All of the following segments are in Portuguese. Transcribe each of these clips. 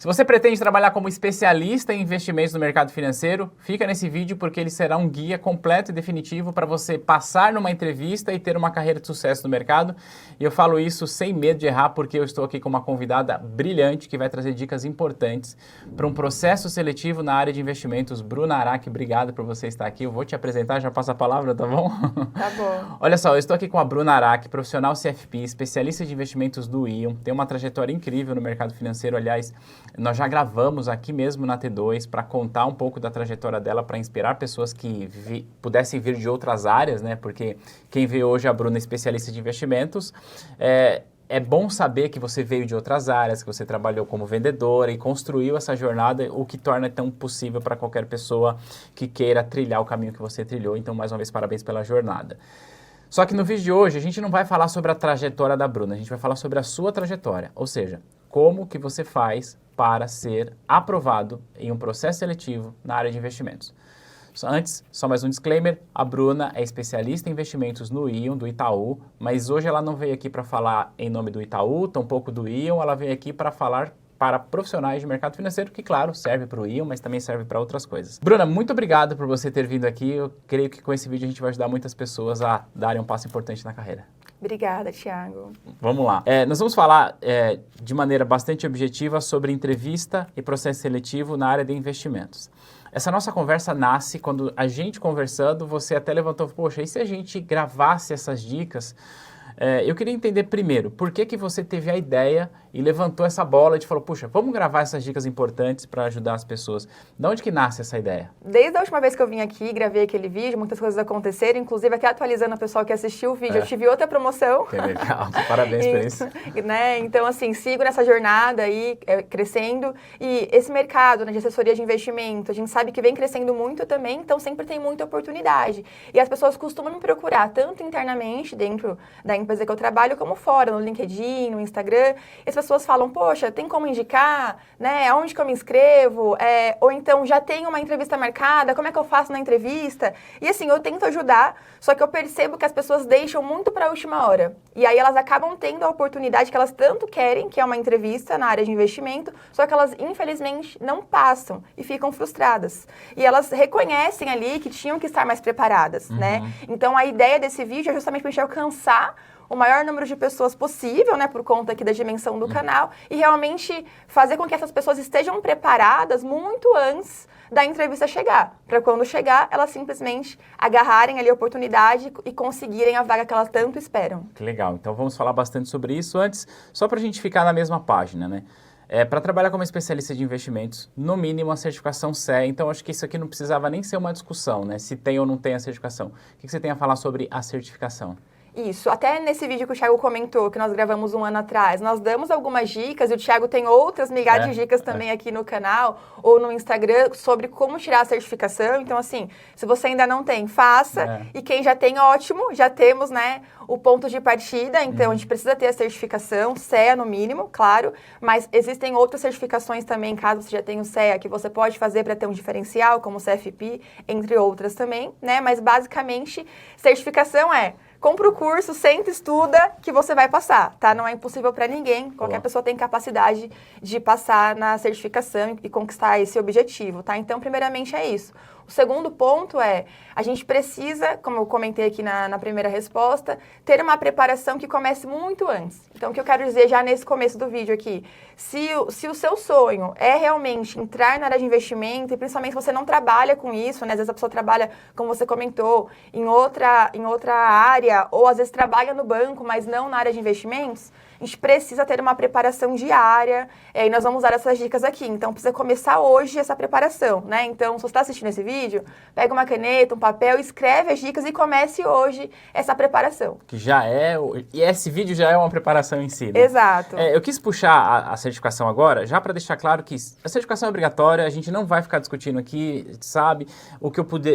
Se você pretende trabalhar como especialista em investimentos no mercado financeiro, fica nesse vídeo porque ele será um guia completo e definitivo para você passar numa entrevista e ter uma carreira de sucesso no mercado. E eu falo isso sem medo de errar porque eu estou aqui com uma convidada brilhante que vai trazer dicas importantes para um processo seletivo na área de investimentos. Bruna Araque, obrigado por você estar aqui. Eu vou te apresentar, já passo a palavra, tá bom? Tá bom. Olha só, eu estou aqui com a Bruna Araque, profissional CFP, especialista de investimentos do Ion, tem uma trajetória incrível no mercado financeiro, aliás, nós já gravamos aqui mesmo na T2 para contar um pouco da trajetória dela, para inspirar pessoas que pudessem vir de outras áreas, né? Porque quem vê hoje a Bruna especialista de investimentos, é bom saber que você veio de outras áreas, que você trabalhou como vendedora e construiu essa jornada, o que torna tão possível para qualquer pessoa que queira trilhar o caminho que você trilhou. Então, mais uma vez, parabéns pela jornada. Só que no vídeo de hoje, a gente não vai falar sobre a trajetória da Bruna, a gente vai falar sobre a sua trajetória, ou seja, como que você faz para ser aprovado em um processo seletivo na área de investimentos. Antes, só mais um disclaimer, a Bruna é especialista em investimentos no Ion, do Itaú, mas hoje ela não veio aqui para falar em nome do Itaú, tampouco do Ion, ela veio aqui para falar para profissionais de mercado financeiro, que claro, serve para o Ion, mas também serve para outras coisas. Bruna, muito obrigado por você ter vindo aqui, eu creio que com esse vídeo a gente vai ajudar muitas pessoas a darem um passo importante na carreira. Obrigada, Thiago. Vamos lá. Nós vamos falar de maneira bastante objetiva sobre entrevista e processo seletivo na área de investimentos. Essa nossa conversa nasce quando a gente conversando, você até levantou, poxa, e se a gente gravasse essas dicas? Eu queria entender primeiro, por que você teve a ideia e levantou essa bola e falou, puxa, vamos gravar essas dicas importantes para ajudar as pessoas. De onde que nasce essa ideia? Desde a última vez que eu vim aqui, gravei aquele vídeo, muitas coisas aconteceram, inclusive até atualizando o pessoal que assistiu o vídeo, eu tive outra promoção. Que legal, parabéns por isso. Né? Então, assim, sigo nessa jornada aí, crescendo, e esse mercado, né, de assessoria de investimento, a gente sabe que vem crescendo muito também, então sempre tem muita oportunidade. E as pessoas costumam me procurar, tanto internamente, dentro da empresa que eu trabalho, como fora, no LinkedIn, no Instagram. As pessoas falam, poxa, tem como indicar, né? Onde que eu me inscrevo? Ou então, já tenho uma entrevista marcada, como é que eu faço na entrevista? E assim, eu tento ajudar, só que eu percebo que as pessoas deixam muito para a última hora. E aí elas acabam tendo a oportunidade que elas tanto querem, que é uma entrevista na área de investimento, só que elas, infelizmente, não passam e ficam frustradas. E elas reconhecem ali que tinham que estar mais preparadas, né? Então, a ideia desse vídeo é justamente para a gente alcançar o maior número de pessoas possível, né, por conta aqui da dimensão do canal, e realmente fazer com que essas pessoas estejam preparadas muito antes da entrevista chegar, para quando chegar, elas simplesmente agarrarem ali a oportunidade e conseguirem a vaga que elas tanto esperam. Que legal, então vamos falar bastante sobre isso antes, só para a gente ficar na mesma página, né? Para trabalhar como especialista de investimentos, no mínimo a certificação CE, então acho que isso aqui não precisava nem ser uma discussão, né? Se tem ou não tem a certificação. O que você tem a falar sobre a certificação? Isso, até nesse vídeo que o Thiago comentou, que nós gravamos um ano atrás, nós damos algumas dicas, e o Thiago tem outras milhares de dicas também aqui no canal ou no Instagram sobre como tirar a certificação. Então, assim, se você ainda não tem, faça. E quem já tem, ótimo, já temos, né, o ponto de partida. Então, a gente precisa ter a certificação, CEA no mínimo, claro, mas existem outras certificações também, caso você já tenha o CEA, que você pode fazer para ter um diferencial, como o CFP, entre outras também, né? Mas, basicamente, certificação compra o curso, senta, estuda, que você vai passar, tá? Não é impossível para ninguém. Qualquer pessoa tem capacidade de passar na certificação e conquistar esse objetivo, tá? Então, primeiramente é isso. O segundo ponto a gente precisa, como eu comentei aqui na primeira resposta, ter uma preparação que comece muito antes. Então, o que eu quero dizer já nesse começo do vídeo aqui, se o seu sonho é realmente entrar na área de investimento, e principalmente se você não trabalha com isso, né? Às vezes a pessoa trabalha, como você comentou, em outra área, ou às vezes trabalha no banco, mas não na área de investimentos, a gente precisa ter uma preparação diária, e nós vamos usar essas dicas aqui. Então, precisa começar hoje essa preparação, né? Então, se você está assistindo esse vídeo, pega uma caneta, um papel, escreve as dicas e comece hoje essa preparação. Que já e esse vídeo já é uma preparação em si, né? Exato. Eu quis puxar a certificação agora, já para deixar claro que a certificação é obrigatória, a gente não vai ficar discutindo aqui, sabe?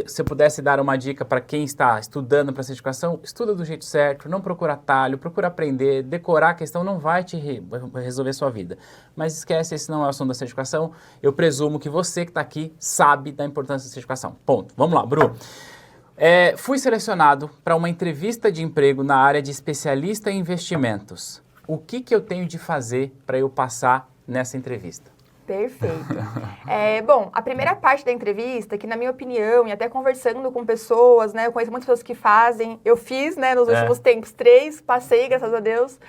Se eu pudesse dar uma dica para quem está estudando para a certificação, estuda do jeito certo, não procura atalho, procura aprender, decorar a questão não vai te resolver sua vida. Mas esquece, esse não é o assunto da certificação. Eu presumo que você que está aqui sabe da importância da certificação. Ponto. Vamos lá, Bru. Fui selecionado para uma entrevista de emprego na área de especialista em investimentos. O que eu tenho de fazer para eu passar nessa entrevista? Perfeito. Bom, a primeira parte da entrevista, que na minha opinião, e até conversando com pessoas, né, eu conheço muitas pessoas que fazem, eu fiz, né, nos últimos tempos 3, passei, graças a Deus,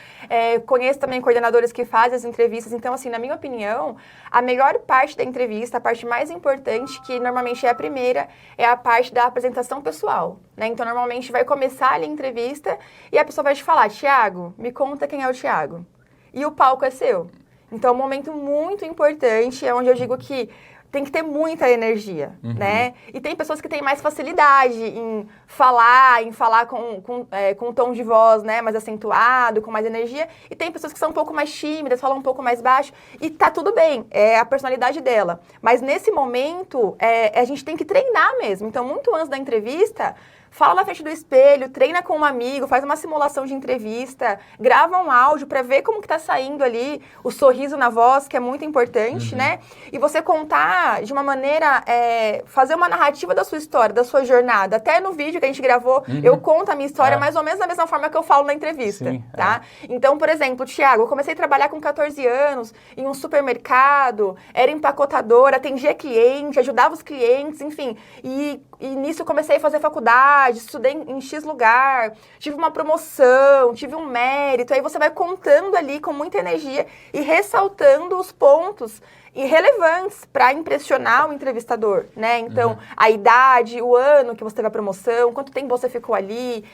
conheço também coordenadores que fazem as entrevistas, então, assim, na minha opinião, a melhor parte da entrevista, a parte mais importante, que normalmente é a primeira, é a parte da apresentação pessoal, né, então, normalmente vai começar ali a entrevista e a pessoa vai te falar, Thiago, me conta quem é o Thiago, e o palco é seu. Então, é um momento muito importante, é onde eu digo que tem que ter muita energia, né? E tem pessoas que têm mais facilidade em falar com um tom de voz, né, mais acentuado, com mais energia. E tem pessoas que são um pouco mais tímidas, falam um pouco mais baixo. E tá tudo bem, é a personalidade dela. Mas nesse momento, a gente tem que treinar mesmo. Então, muito antes da entrevista, fala na frente do espelho, treina com um amigo, faz uma simulação de entrevista, grava um áudio para ver como que tá saindo ali o sorriso na voz, que é muito importante, né? E você contar de uma maneira, fazer uma narrativa da sua história, da sua jornada. Até no vídeo que a gente gravou, eu conto a minha história mais ou menos da mesma forma que eu falo na entrevista, tá? Então, por exemplo, Thiago, eu comecei a trabalhar com 14 anos em um supermercado, era empacotadora, atendia cliente, ajudava os clientes, enfim. E nisso eu comecei a fazer faculdade, estudei em X lugar, tive uma promoção, tive um mérito. Aí você vai contando ali com muita energia e ressaltando os pontos irrelevantes para impressionar o entrevistador, né? Então, a idade, o ano que você teve a promoção, quanto tempo você ficou ali,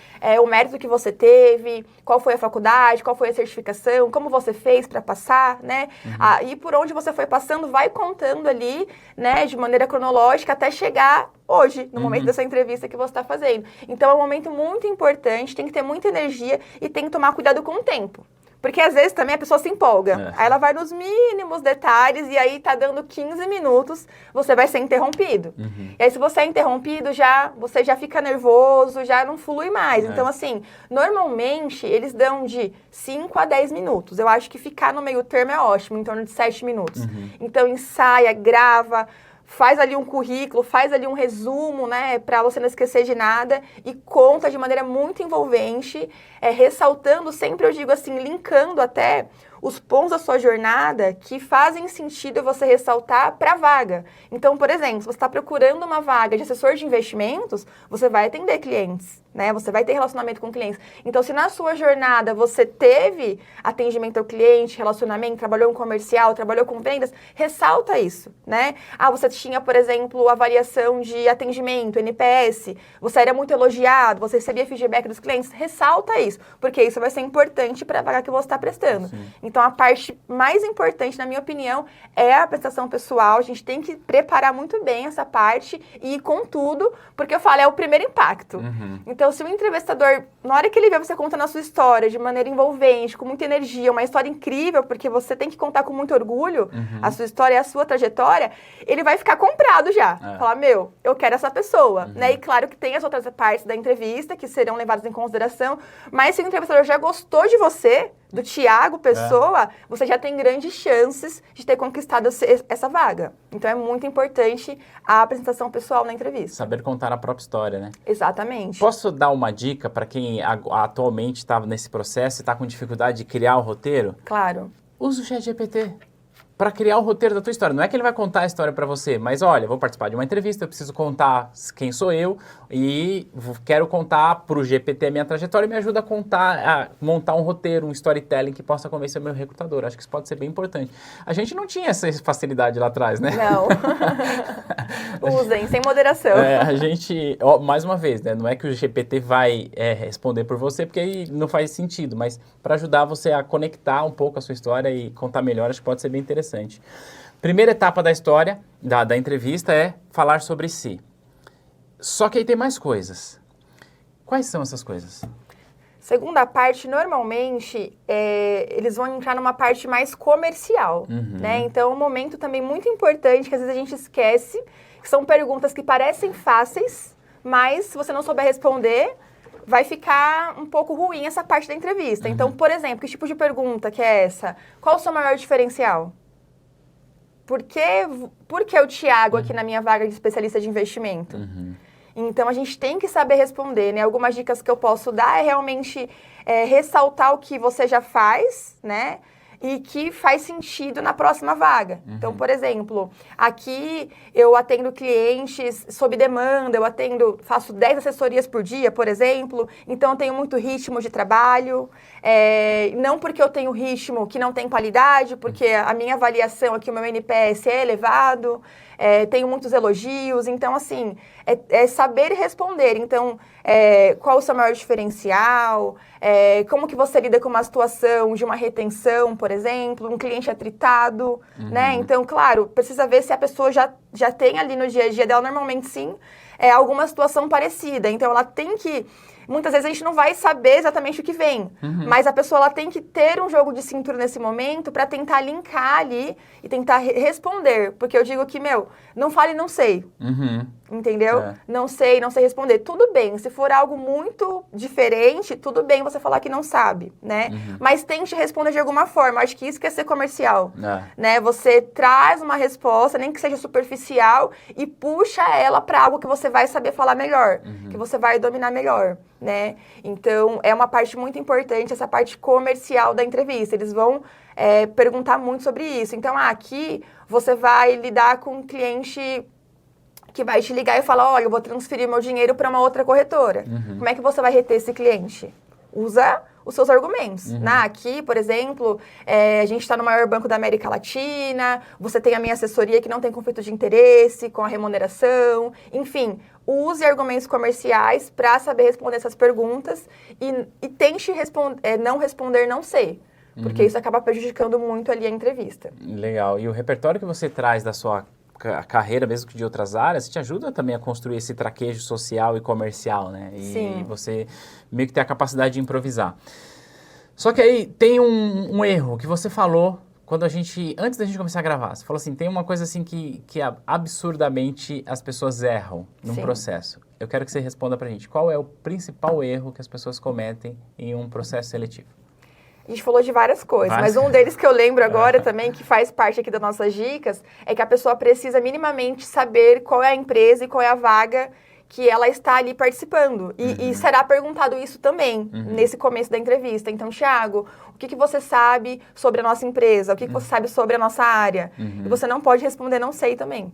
o mérito que você teve, qual foi a faculdade, qual foi a certificação, como você fez para passar, né? E por onde você foi passando, vai contando ali, né, de maneira cronológica até chegar hoje, no momento dessa entrevista que você está fazendo. Então, é um momento muito importante, tem que ter muita energia e tem que tomar cuidado com o tempo. Porque às vezes também a pessoa se empolga. Aí ela vai nos mínimos detalhes e aí tá dando 15 minutos, você vai ser interrompido. E aí se você é interrompido, você já fica nervoso, já não flui mais. Então assim, normalmente eles dão de 5 a 10 minutos. Eu acho que ficar no meio termo é ótimo, em torno de 7 minutos. Então ensaia, grava, faz ali um currículo, faz ali um resumo, né, para você não esquecer de nada e conta de maneira muito envolvente, ressaltando sempre, eu digo assim, linkando até os pontos da sua jornada que fazem sentido você ressaltar para a vaga. Então, por exemplo, se você está procurando uma vaga de assessor de investimentos, você vai atender clientes, né? Você vai ter relacionamento com clientes. Então, se na sua jornada você teve atendimento ao cliente, relacionamento, trabalhou em comercial, trabalhou com vendas, ressalta isso, né? Você tinha, por exemplo, avaliação de atendimento, NPS, você era muito elogiado, você recebia feedback dos clientes, ressalta isso, porque isso vai ser importante para a vaga que você está prestando. Sim. Então, a parte mais importante, na minha opinião, é a apresentação pessoal. A gente tem que preparar muito bem essa parte e ir com tudo, porque eu falo, é o primeiro impacto. Então, se o entrevistador, na hora que ele vê você contando a sua história de maneira envolvente, com muita energia, uma história incrível, porque você tem que contar com muito orgulho, a sua história e a sua trajetória, ele vai ficar comprado já. Falar, eu quero essa pessoa. Né? E claro que tem as outras partes da entrevista que serão levadas em consideração, mas se o entrevistador já gostou de você, do Thiago Pessoa, você já tem grandes chances de ter conquistado essa vaga. Então, é muito importante a apresentação pessoal na entrevista. Saber contar a própria história, né? Exatamente. Posso dar uma dica para quem atualmente está nesse processo e está com dificuldade de criar o roteiro? Claro. Usa o ChatGPT para criar o roteiro da tua história. Não é que ele vai contar a história para você, mas olha, vou participar de uma entrevista, eu preciso contar quem sou eu e quero contar para o GPT a minha trajetória e me ajuda a montar um roteiro, um storytelling que possa convencer o meu recrutador. Acho que isso pode ser bem importante. A gente não tinha essa facilidade lá atrás, né? Não. Usem, sem moderação. A gente, mais uma vez, né? Não é que o GPT vai responder por você, porque aí não faz sentido, mas para ajudar você a conectar um pouco a sua história e contar melhor, acho que pode ser bem interessante. Primeira etapa da história, da entrevista, é falar sobre si. Só que aí tem mais coisas. Quais são essas coisas? Segunda parte, normalmente, eles vão entrar numa parte mais comercial, né? Então, é um momento também muito importante, que às vezes a gente esquece, que são perguntas que parecem fáceis, mas se você não souber responder, vai ficar um pouco ruim essa parte da entrevista. Então, por exemplo, que tipo de pergunta que é essa? Qual o seu maior diferencial? Por que o Thiago aqui na minha vaga de especialista de investimento? Então, a gente tem que saber responder, né? Algumas dicas que eu posso dar é realmente ressaltar o que você já faz, né? e que faz sentido na próxima vaga. Então, por exemplo, aqui eu atendo clientes sob demanda, faço 10 assessorias por dia, por exemplo, então eu tenho muito ritmo de trabalho, não porque eu tenho ritmo que não tem qualidade, porque a minha avaliação aqui, o meu NPS é elevado, tenho muitos elogios, então, assim, é saber responder. Então, qual o seu maior diferencial, como que você lida com uma situação de uma retenção, por exemplo, um cliente atritado, né? Então, claro, precisa ver se a pessoa já tem ali no dia a dia dela, normalmente sim, alguma situação parecida. Então, ela tem que... Muitas vezes a gente não vai saber exatamente o que vem, mas a pessoa ela tem que ter um jogo de cintura nesse momento para tentar linkar ali e tentar responder. Porque eu digo que, não fale não sei. Entendeu? Não sei responder. Tudo bem, se for algo muito diferente, tudo bem você falar que não sabe, né? Mas tente responder de alguma forma. Acho que isso que é ser comercial, né? Você traz uma resposta, nem que seja superficial, e puxa ela para algo que você vai saber falar melhor, que você vai dominar melhor, né? Então, é uma parte muito importante, essa parte comercial da entrevista. Eles vão perguntar muito sobre isso. Então, aqui você vai lidar com um cliente que vai te ligar e falar, olha, eu vou transferir meu dinheiro para uma outra corretora. Como é que você vai reter esse cliente? Usa os seus argumentos. Aqui, por exemplo, a gente está no maior banco da América Latina, você tem a minha assessoria que não tem conflito de interesse com a remuneração, enfim, use argumentos comerciais para saber responder essas perguntas e tente não responder não sei, porque isso acaba prejudicando muito ali a entrevista. Legal. E o repertório que você traz da sua carreira, mesmo que de outras áreas, te ajuda também a construir esse traquejo social e comercial, né? E você meio que tem a capacidade de improvisar. Só que aí tem um erro que você falou antes da gente começar a gravar. Você falou assim, tem uma coisa assim que absurdamente as pessoas erram num processo. Eu quero que você responda pra gente, qual é o principal erro que as pessoas cometem em um processo seletivo? A gente falou de várias coisas, mas um deles que eu lembro agora também, que faz parte aqui das nossas dicas, é que a pessoa precisa minimamente saber qual é a empresa e qual é a vaga que ela está ali participando. E será perguntado isso também, nesse começo da entrevista. Então, Thiago, o que você sabe sobre a nossa empresa? O que você sabe sobre a nossa área? E você não pode responder não sei também.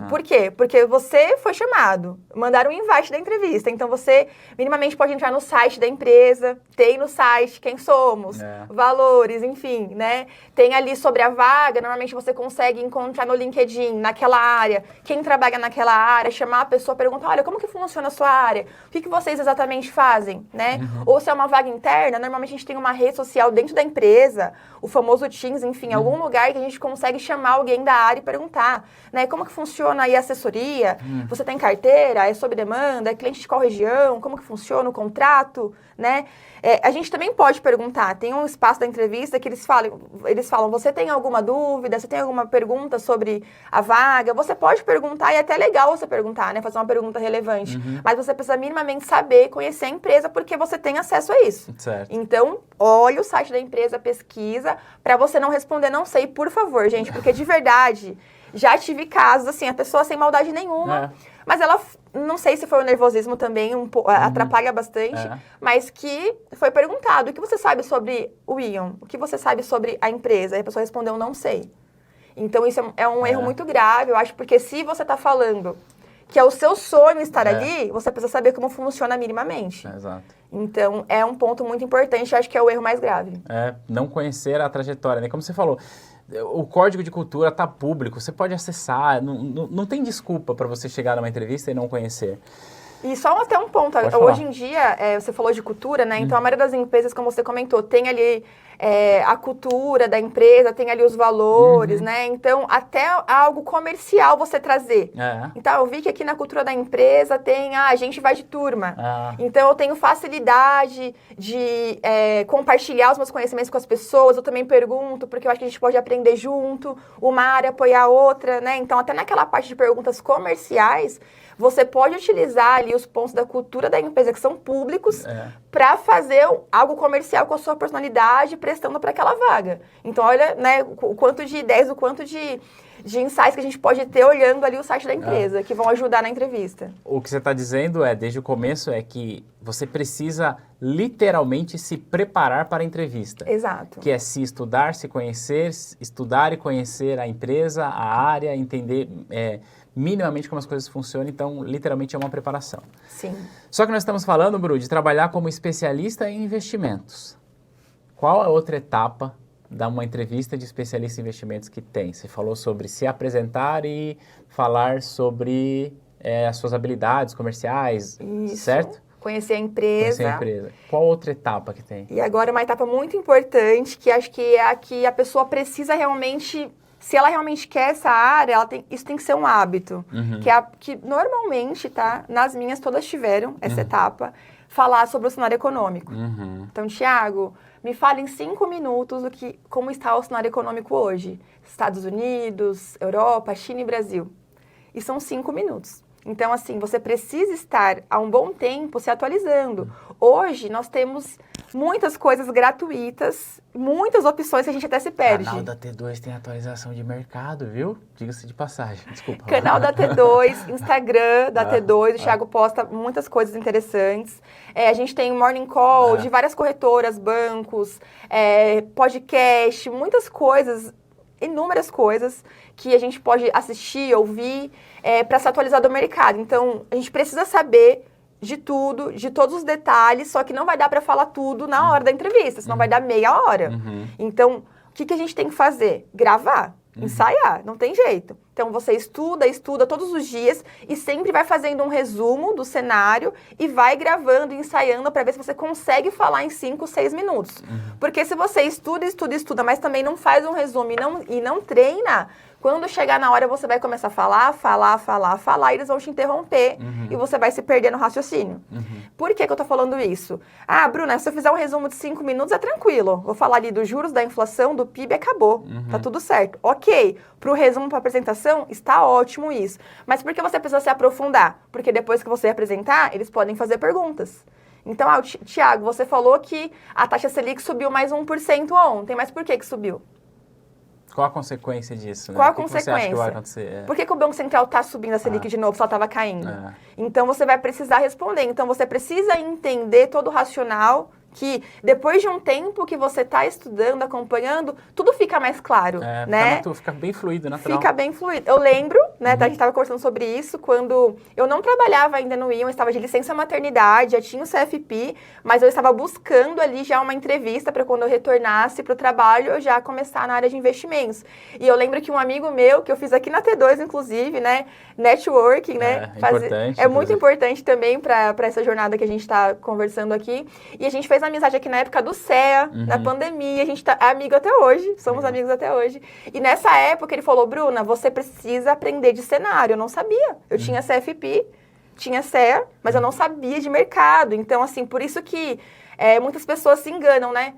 Por quê? Porque você foi chamado, mandaram um invite da entrevista, então você minimamente pode entrar no site da empresa, tem no site quem somos, valores, enfim, né? Tem ali sobre a vaga, normalmente você consegue encontrar no LinkedIn, naquela área, quem trabalha naquela área, chamar a pessoa, perguntar, olha, como que funciona a sua área? O que vocês exatamente fazem, né? Ou se é uma vaga interna, normalmente a gente tem uma rede social dentro da empresa, o famoso Teams, enfim, algum lugar que a gente consegue chamar alguém da área e perguntar, né? Como que funciona aí a assessoria? Você tem carteira? É sob demanda? É cliente de qual região? Como que funciona o contrato? Né? A gente também pode perguntar, tem um espaço da entrevista que eles falam, você tem alguma dúvida? Você tem alguma pergunta sobre a vaga? Você pode perguntar, e é até legal você perguntar, né? Fazer uma pergunta relevante. Mas você precisa minimamente saber, conhecer a empresa, porque você tem acesso a isso. Certo. Então, olha o site da empresa, pesquisa, para você não responder não sei, por favor, gente, porque de verdade... Já tive casos, assim, a pessoa sem maldade nenhuma, mas ela, não sei se foi o nervosismo também, atrapalha bastante, mas que foi perguntado, o que você sabe sobre o Ion? O que você sabe sobre a empresa? E a pessoa respondeu, não sei. Então, isso é um erro muito grave, eu acho, porque se você está falando que é o seu sonho estar ali, você precisa saber como funciona minimamente. Exato. Então, é um ponto muito importante, eu acho que é o erro mais grave. Não conhecer a trajetória, né? Como você falou, o código de cultura está público, você pode acessar, não tem desculpa para você chegar numa entrevista e não conhecer. E só até um ponto, hoje em dia, você falou de cultura, né? Então, a maioria das empresas, como você comentou, tem ali a cultura da empresa, tem ali os valores, né? Então, até algo comercial você trazer. Então, eu vi que aqui na cultura da empresa tem, a gente vai de turma. Então, eu tenho facilidade de compartilhar os meus conhecimentos com as pessoas, eu também pergunto, porque eu acho que a gente pode aprender junto, uma área apoiar a outra, né? Então, até naquela parte de perguntas comerciais, você pode utilizar ali os pontos da cultura da empresa que são públicos para fazer algo comercial com a sua personalidade, prestando para aquela vaga. Então, olha, né, o quanto de ideias, o quanto de insights que a gente pode ter olhando ali o site da empresa, que vão ajudar na entrevista. O que você está dizendo desde o começo, é que você precisa literalmente se preparar para a entrevista. Exato. Que é se estudar, se conhecer, estudar e conhecer a empresa, a área, entender minimamente como as coisas funcionam. Então, literalmente é uma preparação. Sim. Só que nós estamos falando, Bru, de trabalhar como especialista em investimentos. Qual a outra etapa da uma entrevista de especialista em investimentos que tem? Você falou sobre se apresentar e falar sobre as suas habilidades comerciais, Isso. certo? Conhecer a empresa. Conhecer a empresa. Qual outra etapa que tem? E agora uma etapa muito importante, que acho que é a que a pessoa precisa realmente, se ela realmente quer essa área, isso tem que ser um hábito. Que normalmente, tá? Nas minhas todas tiveram essa etapa, falar sobre o cenário econômico. Então, Thiago, me fala em 5 minutos como está o cenário econômico hoje. Estados Unidos, Europa, China e Brasil. E são 5 minutos. Então, assim, você precisa estar há um bom tempo se atualizando. Hoje, nós temos muitas coisas gratuitas, muitas opções que a gente até se perde. O canal da T2 tem atualização de mercado, viu? Diga-se de passagem, desculpa. Canal da T2, Instagram da T2, o Thiago posta muitas coisas interessantes. A gente tem Morning Call de várias corretoras, bancos, podcast, muitas coisas, inúmeras coisas que a gente pode assistir, ouvir, para se atualizar do mercado. Então, a gente precisa saber de tudo, de todos os detalhes, só que não vai dar para falar tudo na hora da entrevista, senão vai dar meia hora. Então, o que a gente tem que fazer? Gravar, ensaiar, não tem jeito. Então, você estuda todos os dias e sempre vai fazendo um resumo do cenário e vai gravando e ensaiando para ver se você consegue falar em 5, 6 minutos. Porque se você estuda, mas também não faz um resumo e não treina, quando chegar na hora você vai começar a falar, e eles vão te interromper e você vai se perder no raciocínio. Por que eu tô falando isso? Ah, Bruna, se eu fizer um resumo de 5 minutos é tranquilo. Vou falar ali dos juros, da inflação, do PIB, acabou. Tá tudo certo. Ok, pro resumo, pra apresentação, está ótimo isso. Mas por que você precisa se aprofundar? Porque depois que você apresentar, eles podem fazer perguntas. Então, Thiago, você falou que a taxa Selic subiu mais 1% ontem, mas por que subiu? Qual a consequência disso? Né? Qual a consequência? consequência? Você acha que vai acontecer? Por que o Banco Central está subindo a Selic de novo se ela estava caindo? Então, você vai precisar responder. Então, você precisa entender todo o racional, que depois de um tempo que você está estudando, acompanhando, tudo fica mais claro, né? Fica bem fluido, natural. Fica bem fluido. Eu lembro, né, a gente estava conversando sobre isso, quando eu não trabalhava ainda no ION, eu estava de licença maternidade, já tinha o CFP, mas eu estava buscando ali já uma entrevista para quando eu retornasse para o trabalho, eu já começar na área de investimentos. E eu lembro que um amigo meu, que eu fiz aqui na T2, inclusive, né, networking, né, importante, muito importante também para essa jornada que a gente está conversando aqui. E a gente fez amizade aqui na época do CEA, na pandemia, a gente tá amigo até hoje, somos amigos até hoje. E nessa época ele falou, Bruna, você precisa aprender de cenário. Eu não sabia. Eu tinha CFP, tinha CEA, mas eu não sabia de mercado. Então, assim, por isso que muitas pessoas se enganam, né?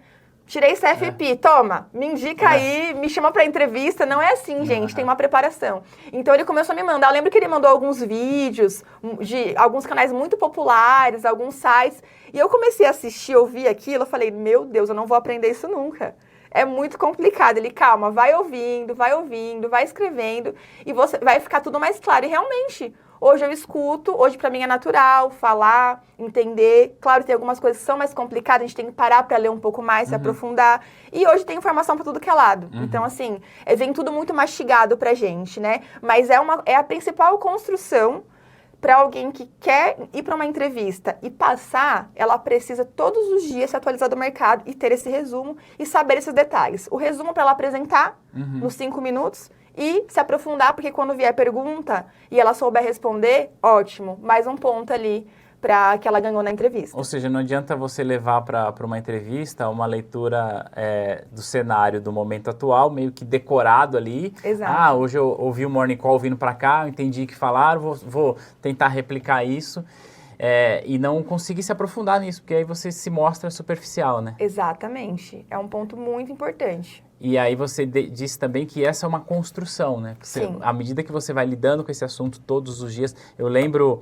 Tirei CFP, toma, me indica aí, me chama pra entrevista. Não é assim, gente, tem uma preparação. Então, ele começou a me mandar. Eu lembro que ele mandou alguns vídeos de alguns canais muito populares, alguns sites. E eu comecei a assistir, ouvir aquilo, eu falei, meu Deus, eu não vou aprender isso nunca. É muito complicado. Ele, calma, vai ouvindo, vai escrevendo, e você vai ficar tudo mais claro. E realmente, hoje eu escuto, hoje pra mim é natural falar, entender. Claro, tem algumas coisas que são mais complicadas, a gente tem que parar pra ler um pouco mais, se aprofundar. E hoje tem informação pra tudo que é lado. Então, assim, vem tudo muito mastigado pra gente, né? Mas é a principal construção para alguém que quer ir para uma entrevista e passar, ela precisa todos os dias se atualizar do mercado e ter esse resumo e saber esses detalhes. O resumo para ela apresentar nos 5 minutos e se aprofundar, porque quando vier pergunta e ela souber responder, ótimo, mais um ponto ali para que ela ganhou na entrevista. Ou seja, não adianta você levar para uma entrevista uma leitura do cenário do momento atual, meio que decorado ali. Exato. Ah, hoje eu ouvi o Morning Call vindo para cá, eu entendi o que falaram, vou tentar replicar isso. E não conseguir se aprofundar nisso, porque aí você se mostra superficial, né? Exatamente. É um ponto muito importante. E aí você disse também que essa é uma construção, né? À medida que você vai lidando com esse assunto todos os dias, eu lembro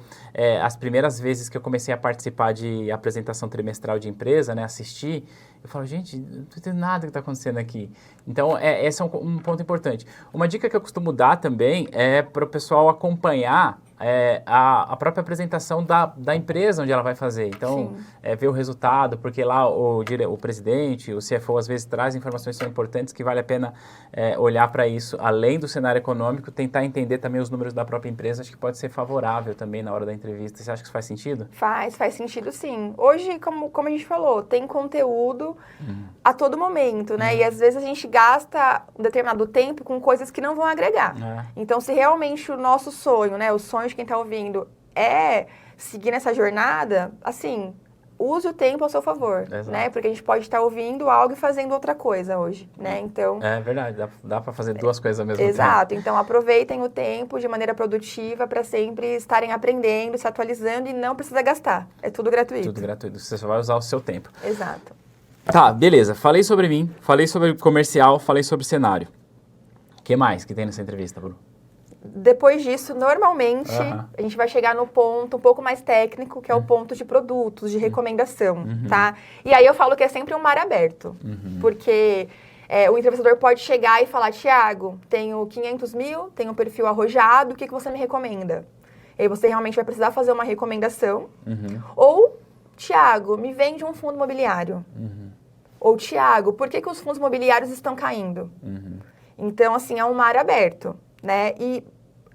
as primeiras vezes que eu comecei a participar de apresentação trimestral de empresa, né? Assistir, eu falo, gente, não tô entendendo nada que está acontecendo aqui. Então, esse é um ponto importante. Uma dica que eu costumo dar também é para o pessoal acompanhar a própria apresentação da empresa onde ela vai fazer. Então, ver o resultado, porque lá o presidente, o CFO, às vezes traz informações que são importantes, que vale a pena olhar para isso, além do cenário econômico, tentar entender também os números da própria empresa, acho que pode ser favorável também na hora da entrevista. Você acha que isso faz sentido? Faz sentido sim. Hoje, como a gente falou, tem conteúdo a todo momento, né? E às vezes a gente gasta um determinado tempo com coisas que não vão agregar. Então, se realmente o nosso sonho, né, o sonho de quem está ouvindo é seguir nessa jornada, assim, use o tempo ao seu favor, né? Porque a gente pode estar ouvindo algo e fazendo outra coisa hoje, né? Então... É verdade, dá para fazer duas coisas ao mesmo tempo. Exato, então aproveitem o tempo de maneira produtiva para sempre estarem aprendendo, se atualizando e não precisa gastar. É tudo gratuito. Tudo gratuito, você só vai usar o seu tempo. Exato. Tá, beleza. Falei sobre mim, falei sobre comercial, falei sobre cenário. O que mais que tem nessa entrevista, Bruno? Depois disso, normalmente, a gente vai chegar no ponto um pouco mais técnico, que é o ponto de produtos, de recomendação, tá? E aí eu falo que é sempre um mar aberto, porque o entrevistador pode chegar e falar, Thiago, tenho 500 mil, tenho um perfil arrojado, o que você me recomenda? E aí você realmente vai precisar fazer uma recomendação. Ou, Thiago, me vende um fundo imobiliário. Ou, Thiago, por que os fundos imobiliários estão caindo? Então, assim, é um mar aberto, né? E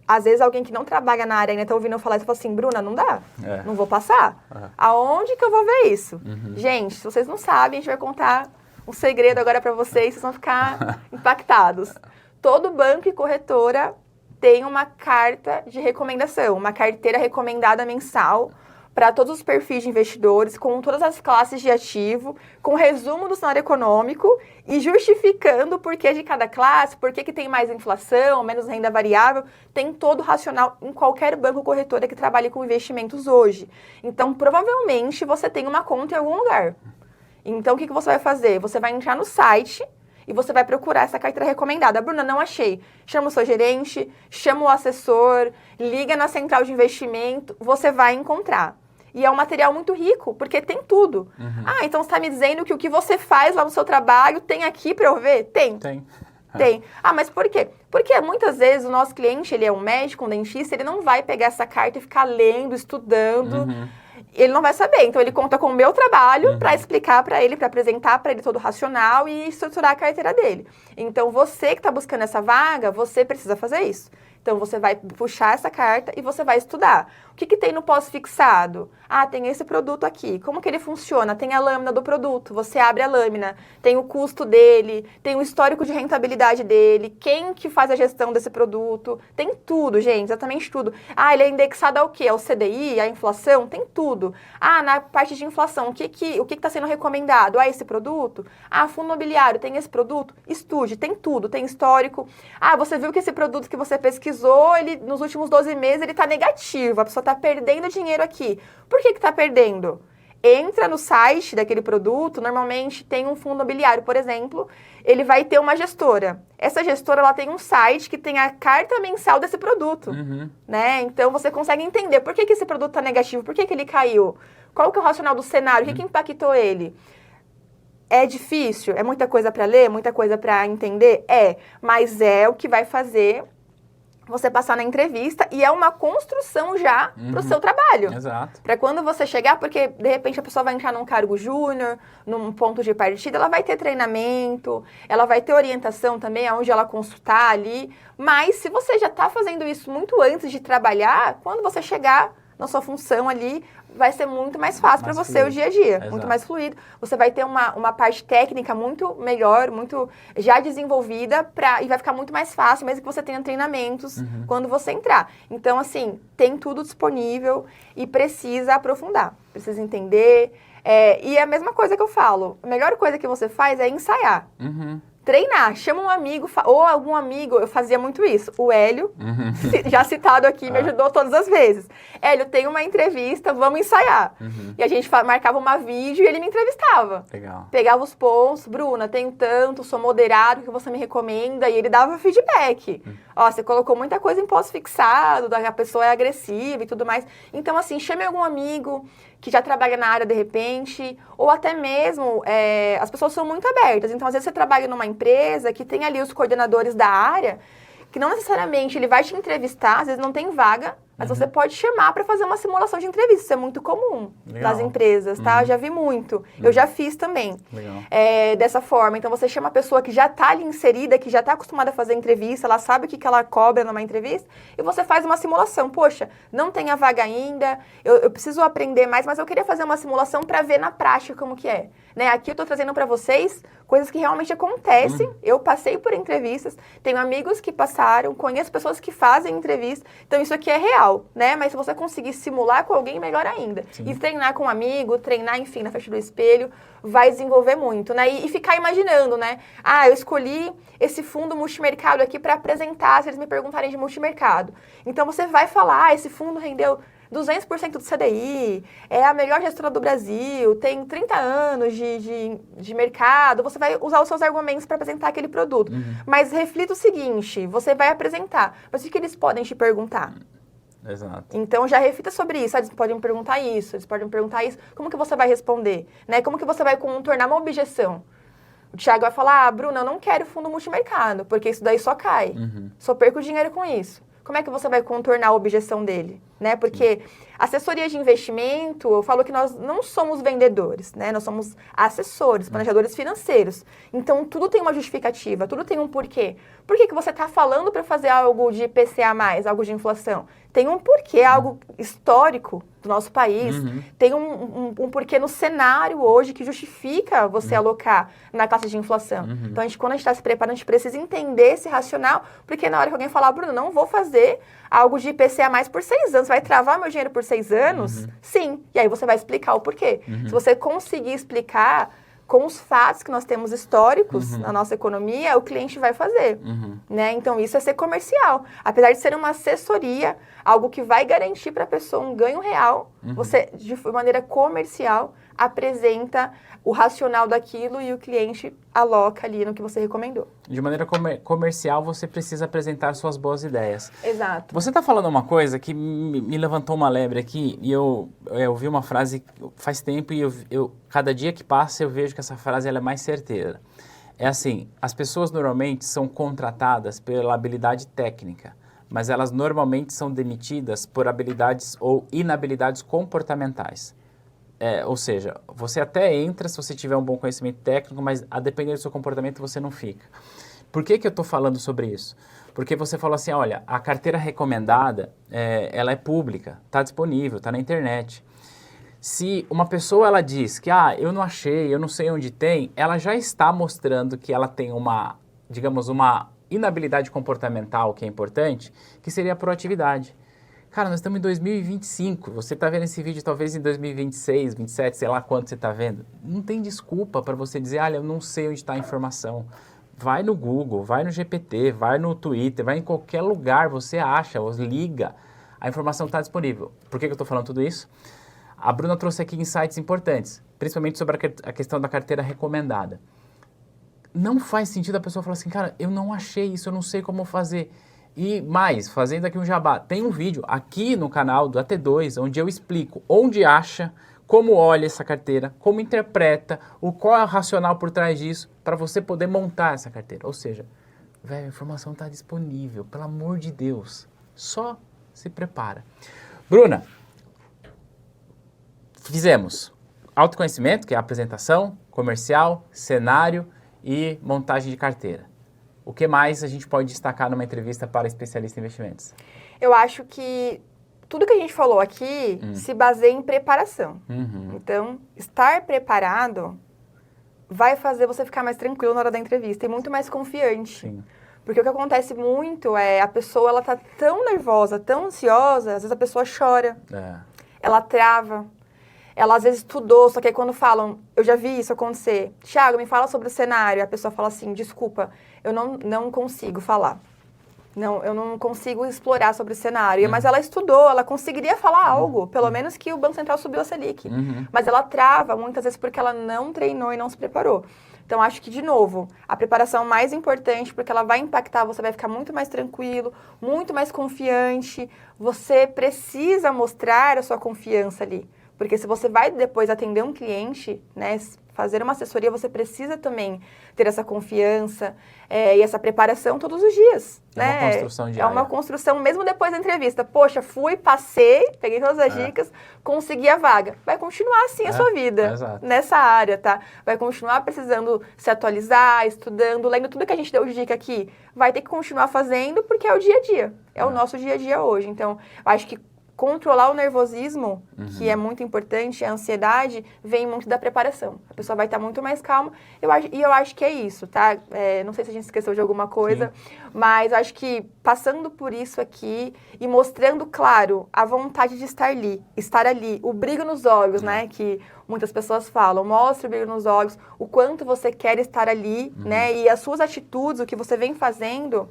às vezes alguém que não trabalha na área ainda tá ouvindo eu falar e fala assim, Bruna, não dá, não vou passar. Aonde que eu vou ver isso? Gente, se vocês não sabem, a gente vai contar um segredo agora para vocês vão ficar impactados. Todo banco e corretora tem uma carta de recomendação, uma carteira recomendada mensal para todos os perfis de investidores, com todas as classes de ativo, com resumo do cenário econômico e justificando o porquê de cada classe, por que tem mais inflação, menos renda variável, tem todo o racional em qualquer banco ou corretora que trabalhe com investimentos hoje. Então, provavelmente, você tem uma conta em algum lugar. Então, o que você vai fazer? Você vai entrar no site e você vai procurar essa carteira recomendada. Bruna, não achei. Chama o seu gerente, chama o assessor, liga na central de investimento, você vai encontrar. E é um material muito rico, porque tem tudo. Então você está me dizendo que o que você faz lá no seu trabalho tem aqui para eu ver? Tem. Tem. Mas por quê? Porque muitas vezes o nosso cliente, ele é um médico, um dentista, ele não vai pegar essa carta e ficar lendo, estudando. Ele não vai saber. Então ele conta com o meu trabalho para explicar para ele, para apresentar para ele todo o racional e estruturar a carteira dele. Então você que está buscando essa vaga, você precisa fazer isso. Então, você vai puxar essa carta e você vai estudar. O que tem no pós-fixado? Tem esse produto aqui. Como que ele funciona? Tem a lâmina do produto. Você abre a lâmina. Tem o custo dele. Tem o histórico de rentabilidade dele. Quem que faz a gestão desse produto. Tem tudo, gente. Exatamente tudo. Ele é indexado ao quê? Ao CDI? À inflação? Tem tudo. Na parte de inflação, o que está sendo recomendado? Esse produto? Fundo imobiliário, tem esse produto? Estude. Tem tudo. Tem histórico. Você viu que esse produto que você pesquisou, ele, nos últimos 12 meses, ele está negativo, a pessoa está perdendo dinheiro aqui. Por que está perdendo? Entra no site daquele produto, normalmente tem um fundo imobiliário, por exemplo, ele vai ter uma gestora. Essa gestora, ela tem um site que tem a carta mensal desse produto, né? Então, você consegue entender por que esse produto está negativo, por que ele caiu, qual que é o racional do cenário, o que impactou ele. É difícil? É muita coisa para ler, muita coisa para entender? Mas é o que vai fazer você passar na entrevista e é uma construção já para o seu trabalho. Exato. Para quando você chegar, porque de repente a pessoa vai entrar num cargo júnior, num ponto de partida, ela vai ter treinamento, ela vai ter orientação também, aonde ela consultar ali. Mas se você já está fazendo isso muito antes de trabalhar, quando você chegar na sua função ali, vai ser muito mais fácil para você o dia a dia, muito mais fluido. Você vai ter uma parte técnica muito melhor, muito já desenvolvida e vai ficar muito mais fácil, mesmo que você tenha treinamentos quando você entrar. Então, assim, tem tudo disponível e precisa aprofundar, precisa entender. E é a mesma coisa que eu falo, a melhor coisa que você faz é ensaiar. Treinar, chama um amigo, ou algum amigo, eu fazia muito isso. O Hélio, já citado aqui, me ajudou todas as vezes. Hélio, tem uma entrevista, vamos ensaiar. E a gente marcava uma vídeo e ele me entrevistava. Legal. Pegava os pontos, Bruna, tenho tanto, sou moderado, o que você me recomenda? E ele dava feedback. Ó, você colocou muita coisa em pós-fixado, a pessoa é agressiva e tudo mais. Então, assim, chame algum amigo que já trabalha na área de repente, ou até mesmo, as pessoas são muito abertas. Então, às vezes você trabalha numa empresa que tem ali os coordenadores da área, que não necessariamente ele vai te entrevistar, às vezes não tem vaga, mas você pode chamar para fazer uma simulação de entrevista. Isso é muito comum nas empresas, tá? Eu já vi muito. Eu já fiz também. Dessa forma. Então, você chama a pessoa que já está ali inserida, que já está acostumada a fazer entrevista, ela sabe o que ela cobra numa entrevista, e você faz uma simulação. Poxa, não tem a vaga ainda, eu preciso aprender mais, mas eu queria fazer uma simulação para ver na prática como que é. Né? Aqui eu estou trazendo para vocês coisas que realmente acontecem. Eu passei por entrevistas, tenho amigos que passaram, conheço pessoas que fazem entrevista, então isso aqui é real, né? Mas se você conseguir simular com alguém, melhor ainda. Sim. E treinar com um amigo, treinar, enfim, na frente do espelho, vai desenvolver muito, né? E ficar imaginando, né? Ah, eu escolhi esse fundo multimercado aqui para apresentar, se eles me perguntarem de multimercado. Então você vai falar, esse fundo rendeu 200% do CDI, é a melhor gestora do Brasil, tem 30 anos de mercado, você vai usar os seus argumentos para apresentar aquele produto. Mas reflita o seguinte, você vai apresentar, mas o que eles podem te perguntar? Exato. Então, já reflita sobre isso. Eles podem me perguntar isso, eles podem me perguntar isso. Como que você vai responder? Né? Como que você vai contornar uma objeção? O Thiago vai falar, Bruna, eu não quero fundo multimercado, porque isso daí só cai. Só perco dinheiro com isso. Como é que você vai contornar a objeção dele? Né? Porque assessoria de investimento, eu falo que nós não somos vendedores, né? Nós somos assessores, planejadores financeiros. Então, tudo tem uma justificativa, tudo tem um porquê. Por que você está falando para fazer algo de IPCA+, algo de inflação? Tem um porquê, algo histórico do nosso país. Tem um porquê no cenário hoje que justifica você alocar na classe de inflação. Então, quando a gente está se preparando, a gente precisa entender esse racional, porque na hora que alguém falar, Bruno, não vou fazer algo de IPCA+ por 6 anos, vai travar meu dinheiro por 6 anos? Sim. E aí você vai explicar o porquê. Se você conseguir explicar com os fatos que nós temos históricos na nossa economia, o cliente vai fazer. Né? Então, isso é ser comercial. Apesar de ser uma assessoria, algo que vai garantir para a pessoa um ganho real, você, de maneira comercial, apresenta o racional daquilo e o cliente aloca ali no que você recomendou. De maneira comercial, você precisa apresentar suas boas ideias. Exato. Você está falando uma coisa que me levantou uma lebre aqui, e eu ouvi uma frase faz tempo, e cada dia que passa eu vejo que essa frase ela é mais certeira. É assim, as pessoas normalmente são contratadas pela habilidade técnica, mas elas normalmente são demitidas por habilidades ou inabilidades comportamentais. Ou seja, você até entra se você tiver um bom conhecimento técnico, mas a depender do seu comportamento você não fica. Por que eu estou falando sobre isso? Porque você falou assim, olha, a carteira recomendada, ela é pública, está disponível, está na internet. Se uma pessoa ela diz que, eu não achei, eu não sei onde tem, ela já está mostrando que ela tem uma, digamos, uma inabilidade comportamental que é importante, que seria a proatividade. Cara, nós estamos em 2025, você está vendo esse vídeo talvez em 2026, 2027, sei lá quanto você está vendo. Não tem desculpa para você dizer, olha, eu não sei onde está a informação. Vai no Google, vai no GPT, vai no Twitter, vai em qualquer lugar, você acha, liga, a informação está disponível. Por que eu estou falando tudo isso? A Bruna trouxe aqui insights importantes, principalmente sobre a questão da carteira recomendada. Não faz sentido a pessoa falar assim, cara, eu não achei isso, eu não sei como fazer. E mais, fazendo aqui um jabá, tem um vídeo aqui no canal do AT2, onde eu explico onde acha, como olha essa carteira, como interpreta, qual é o racional por trás disso, para você poder montar essa carteira. Ou seja, velho, a informação está disponível, pelo amor de Deus, só se prepara. Bruna, fizemos autoconhecimento, que é a apresentação, comercial, cenário e montagem de carteira. O que mais a gente pode destacar numa entrevista para especialista em investimentos? Eu acho que tudo que a gente falou aqui se baseia em preparação. Então, estar preparado vai fazer você ficar mais tranquilo na hora da entrevista e muito mais confiante. Sim. Porque o que acontece muito é a pessoa ela tá tão nervosa, tão ansiosa, às vezes a pessoa chora, ela trava. ela às vezes estudou, só que aí quando falam, eu já vi isso acontecer, Thiago, me fala sobre o cenário, a pessoa fala assim, desculpa, eu não consigo falar. Não, eu não consigo explorar sobre o cenário. Mas ela estudou, ela conseguiria falar algo, pelo menos que o Banco Central subiu a Selic. Mas ela trava muitas vezes porque ela não treinou e não se preparou. Então, acho que, de novo, a preparação mais importante, porque ela vai impactar, você vai ficar muito mais tranquilo, muito mais confiante. Você precisa mostrar a sua confiança ali. Porque se você vai depois atender um cliente, né, fazer uma assessoria, você precisa também ter essa confiança e essa preparação todos os dias. É uma construção diária. É uma construção, mesmo depois da entrevista. Poxa, fui, passei, peguei todas as dicas, consegui a vaga. Vai continuar assim a sua vida, nessa área, tá? Vai continuar precisando se atualizar, estudando, lendo tudo que a gente deu de dica aqui. Vai ter que continuar fazendo porque é o dia a dia. É o nosso dia a dia hoje. Então, acho que controlar o nervosismo, que é muito importante, a ansiedade, vem muito da preparação. A pessoa vai estar muito mais calma. Eu acho que é isso, tá? Não sei se a gente esqueceu de alguma coisa, mas eu acho que passando por isso aqui e mostrando, claro, a vontade de estar ali, o brilho nos olhos, né? Que muitas pessoas falam, mostre o brilho nos olhos, o quanto você quer estar ali, né? E as suas atitudes, o que você vem fazendo,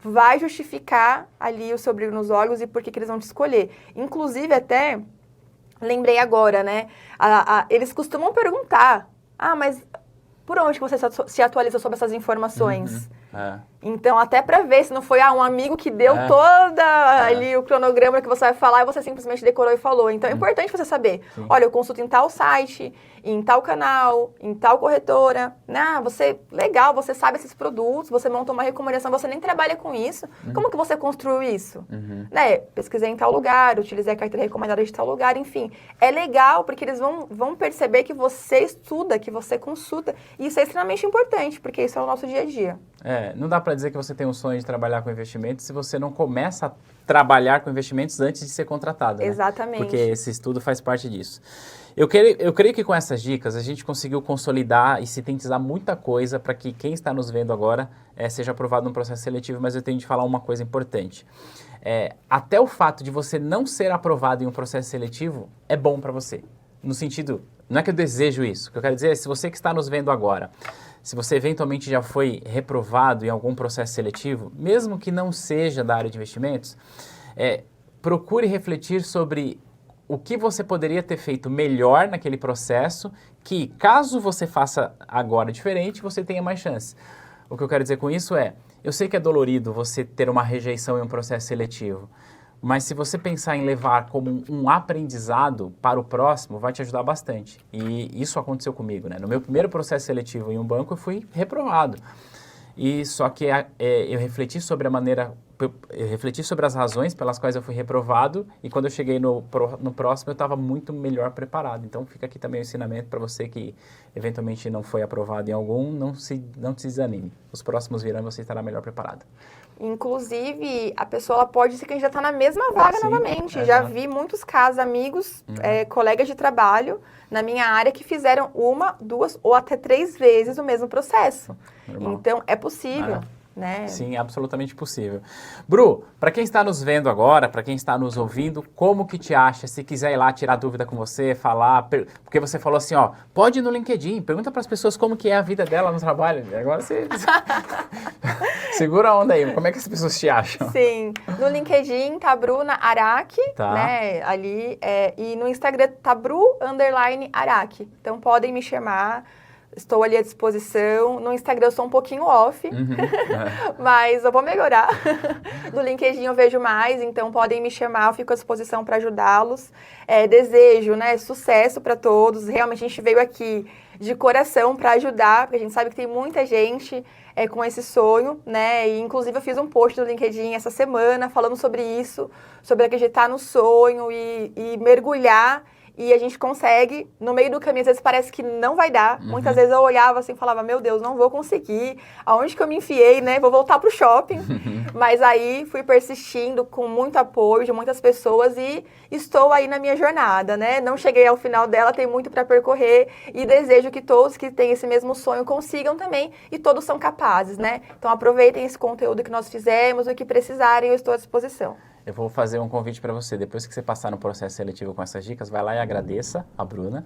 vai justificar ali o seu brilho nos olhos e por que eles vão te escolher. Inclusive, até, lembrei agora, né? Eles costumam perguntar, mas por onde que você se atualiza sobre essas informações? Então, até para ver se não foi um amigo que deu toda ali o cronograma que você vai falar e você simplesmente decorou e falou. Então, é importante você saber. Olha, eu consulto em tal site, em tal canal, em tal corretora. Legal, você sabe esses produtos, você monta uma recomendação, você nem trabalha com isso. Como que você construiu isso? Né? Pesquisei em tal lugar, utilizei a carteira recomendada de tal lugar, enfim. É legal, porque eles vão perceber que você estuda, que você consulta. E isso é extremamente importante, porque isso é o nosso dia a dia. Não dá para dizer que você tem um sonho de trabalhar com investimentos se você não começa a trabalhar com investimentos antes de ser contratado, né? Exatamente. Porque esse estudo faz parte disso. Eu creio que com essas dicas a gente conseguiu consolidar e sintetizar muita coisa para que quem está nos vendo agora seja aprovado no processo seletivo, mas eu tenho de falar uma coisa importante. Até o fato de você não ser aprovado em um processo seletivo é bom para você. No sentido, não é que eu desejo isso, o que eu quero dizer é, se você que está nos vendo agora, se você eventualmente já foi reprovado em algum processo seletivo, mesmo que não seja da área de investimentos, procure refletir sobre o que você poderia ter feito melhor naquele processo, que caso você faça agora diferente, você tenha mais chance. O que eu quero dizer com isso eu sei que é dolorido você ter uma rejeição em um processo seletivo, mas se você pensar em levar como um aprendizado para o próximo, vai te ajudar bastante. E isso aconteceu comigo, né? No meu primeiro processo seletivo em um banco, eu fui reprovado. E só que eu refleti sobre eu refleti sobre as razões pelas quais eu fui reprovado e quando eu cheguei no próximo eu estava muito melhor preparado. Então fica aqui também o ensinamento para você que eventualmente não foi aprovado em algum, não se desanime. Os próximos virão e você estará melhor preparado. Inclusive, a pessoa ela pode se candidatar na mesma vaga novamente. Já vi muitos casos, amigos, colegas de trabalho na minha área que fizeram 1, 2 ou até 3 vezes o mesmo processo. Normal. Então, é possível. Né? Sim, absolutamente possível. Bru, para quem está nos vendo agora, para quem está nos ouvindo, como que te acha? Se quiser ir lá tirar dúvida com você, falar, porque você falou assim, pode ir no LinkedIn, pergunta para as pessoas como que é a vida dela no trabalho. Agora você segura a onda aí, como é que as pessoas te acham? Sim, no LinkedIn tá Bruna Araque, né, ali, e no Instagram tá Bru_Araque. Então podem me chamar. Estou ali à disposição. No Instagram eu sou um pouquinho off, mas eu vou melhorar. No LinkedIn eu vejo mais, então podem me chamar, eu fico à disposição para ajudá-los. Desejo, né, sucesso para todos. Realmente a gente veio aqui de coração para ajudar, porque a gente sabe que tem muita gente com esse sonho, né? E inclusive eu fiz um post no LinkedIn essa semana falando sobre isso, sobre acreditar no sonho e mergulhar. E a gente consegue, no meio do caminho, às vezes parece que não vai dar. Muitas vezes eu olhava assim e falava, meu Deus, não vou conseguir. Aonde que eu me enfiei, né? Vou voltar pro shopping. Mas aí fui persistindo com muito apoio de muitas pessoas e estou aí na minha jornada, né? Não cheguei ao final dela, tem muito para percorrer e desejo que todos que têm esse mesmo sonho consigam também e todos são capazes, né? Então aproveitem esse conteúdo que nós fizemos, o que precisarem, eu estou à disposição. eu vou fazer um convite para você. Depois que você passar no processo seletivo com essas dicas, vai lá e agradeça a Bruna.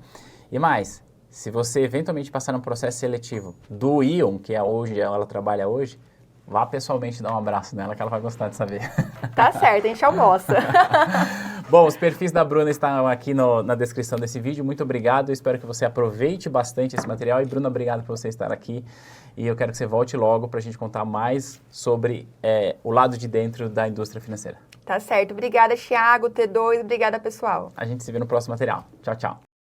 E mais, se você eventualmente passar no processo seletivo do Ion, que é onde ela trabalha hoje, vá pessoalmente dar um abraço nela, que ela vai gostar de saber. Tá certo, a gente almoça. Bom, os perfis da Bruna estão aqui na descrição desse vídeo. Muito obrigado, eu espero que você aproveite bastante esse material. E Bruna, obrigado por você estar aqui. E eu quero que você volte logo para a gente contar mais sobre o lado de dentro da indústria financeira. Tá certo. Obrigada, Thiago, T2. Obrigada, pessoal. A gente se vê no próximo material. Tchau, tchau.